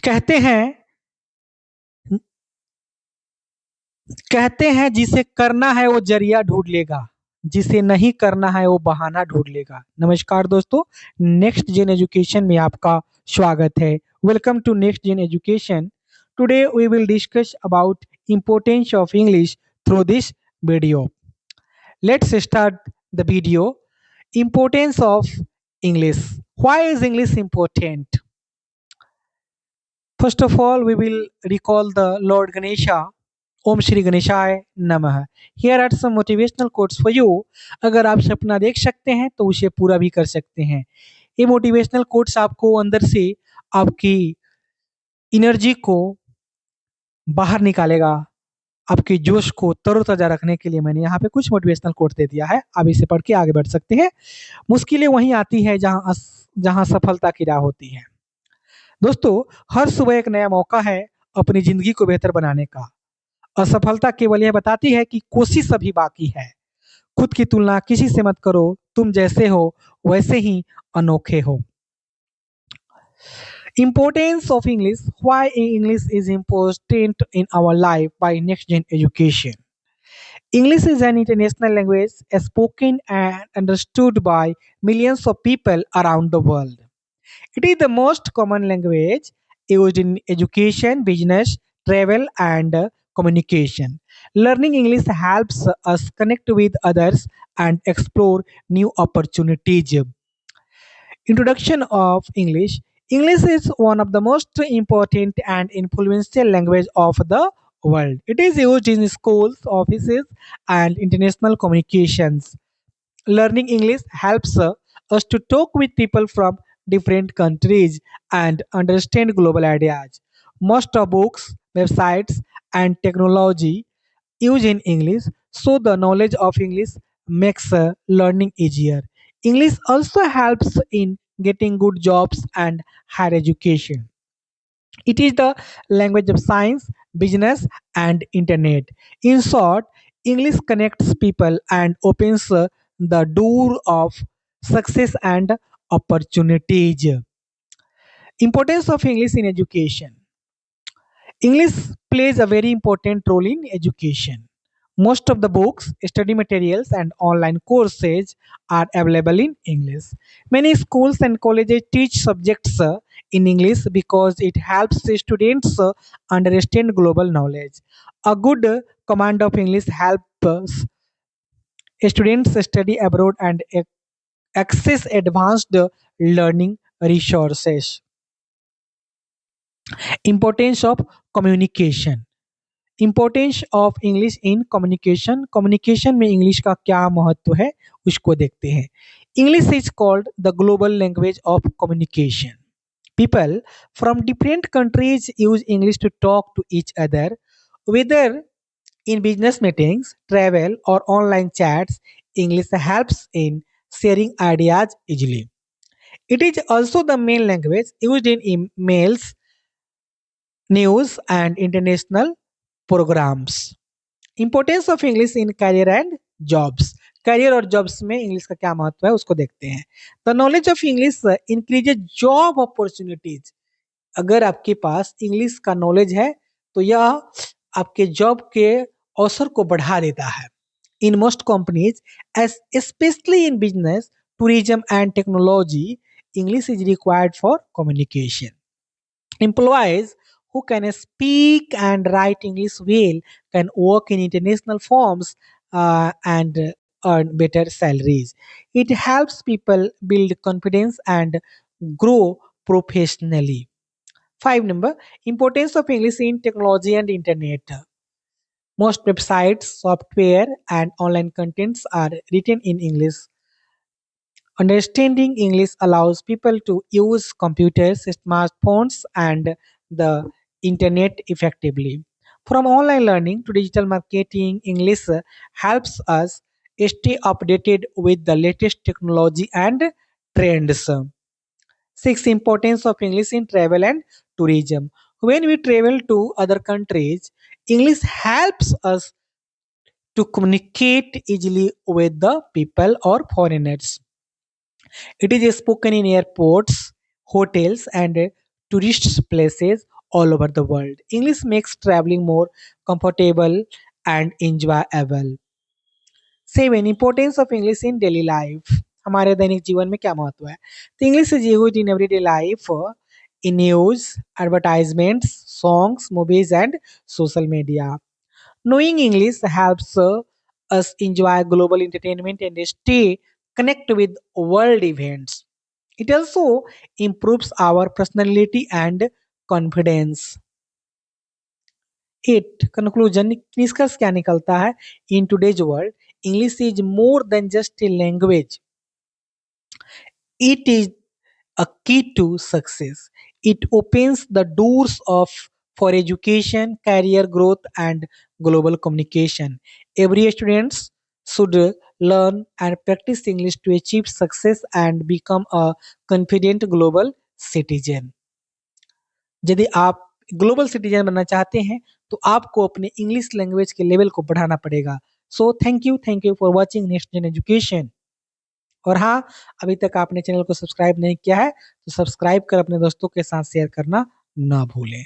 कहते हैं कहते हैं जिसे करना है वो जरिया ढूंढ लेगा, जिसे नहीं करना है वो बहाना ढूंढ लेगा। नमस्कार दोस्तों, नेक्स्ट जेन एजुकेशन में आपका स्वागत है। Welcome to Next Gen Education. Today we will discuss about importance of English through this video. Let's start the video. Importance of English. Why is English important? First of all, we will recall the Lord Ganesha. ओम श्री गणेशाय नमः। Here are some motivational quotes for you. अगर आप सपना देख सकते हैं तो उसे पूरा भी कर सकते हैं। ये मोटिवेशनल कोट्स आपको अंदर से आपकी एनर्जी को बाहर निकालेगा, आपके जोश को तरोताजा रखने के लिए मैंने यहाँ पे कुछ मोटिवेशनल कोट दे दिया है। आप इसे पढ़ के आगे बढ़ सकते हैं। मुश्किलें वहीं आती है जहाँ सफलता की राह होती है। दोस्तों, हर सुबह एक नया मौका है अपनी जिंदगी को बेहतर बनाने का। असफलता केवल यह बताती है कि कोशिश अभी बाकी है। खुद की तुलना किसी से मत करो, तुम जैसे हो वैसे ही अनोखे हो। Importance of English. Why English is important in our life by Next Gen Education. English is an international language spoken and understood by millions of people around the world. It is the most common language used in education, business, travel, and communication. Learning English helps us connect with others and explore new opportunities. Introduction of English. English is one of the most important and influential language of the world. It is used in schools, offices, and international communications. Learning English helps us to talk with people from different countries and understand global ideas. Most of books, websites, and technology use in English, so the knowledge of English makes learning easier. English also helps in getting good jobs and higher education. It is the language of science, business, and internet. In short, English connects people and opens the door of success and opportunities. Importance of English in education. English plays a very important role in education. Most of the books, study materials, and online courses are available in English. Many schools and colleges teach subjects in English because it helps the students understand global knowledge. A good command of English helps students study abroad and access advanced learning resources. Importance of communication. Importance of English in communication. Communication में English का क्या महत्व है उसको देखते हैं। English is called the global language of communication. People from different countries use English to talk to each other, whether in business meetings, travel, or online chats. English helps in sharing ideas easily. It is also the main language used in emails, news, and international programs. Importance of English in career and jobs. Career और jobs में English का क्या महत्व है उसको देखते हैं। The knowledge of English increases job opportunities. अगर आपके पास इंग्लिश का नॉलेज है तो यह आपके जॉब के अवसर को बढ़ा देता है। In most companies specially in business, tourism and technology, English is required for communication. Employees who can speak and write English well can work in international firms and earn better salaries. It helps people build confidence and grow professionally. Five number, importance of English in technology and internet. Most websites, software, and online contents are written in English. Understanding English allows people to use computers, smartphones, and the internet effectively. From online learning to digital marketing, English helps us stay updated with the latest technology and trends. Six, importance of English in travel and tourism. When we travel to other countries, English helps us to communicate easily with the people or foreigners. It is spoken in airports, hotels, and tourist places. all over the world. English makes traveling more comfortable and enjoyable. 7. Importance of English in daily life. हमारे दैनिक जीवन में क्या महत्व है? तो English is used in everyday life, in news, advertisements, songs, movies, and social media. Knowing English helps us enjoy global entertainment and stay connected with world events. It also improves our personality and confidence. 8. Conclusion. निष्कर्ष क्या निकलता है? In today's world, English is more than just a language. It is a key to success. It opens the doors of for education, career growth, and global communication. Every student should learn and practice English to achieve success and become a confident global citizen. यदि आप global citizen बनना चाहते हैं तो आपको अपने English language के level को बढ़ाना पड़ेगा. So thank you for watching Next Gen Education. और हाँ, अभी तक आपने चैनल को सब्सक्राइब नहीं किया है तो सब्सक्राइब कर अपने दोस्तों के साथ शेयर करना ना भूलें.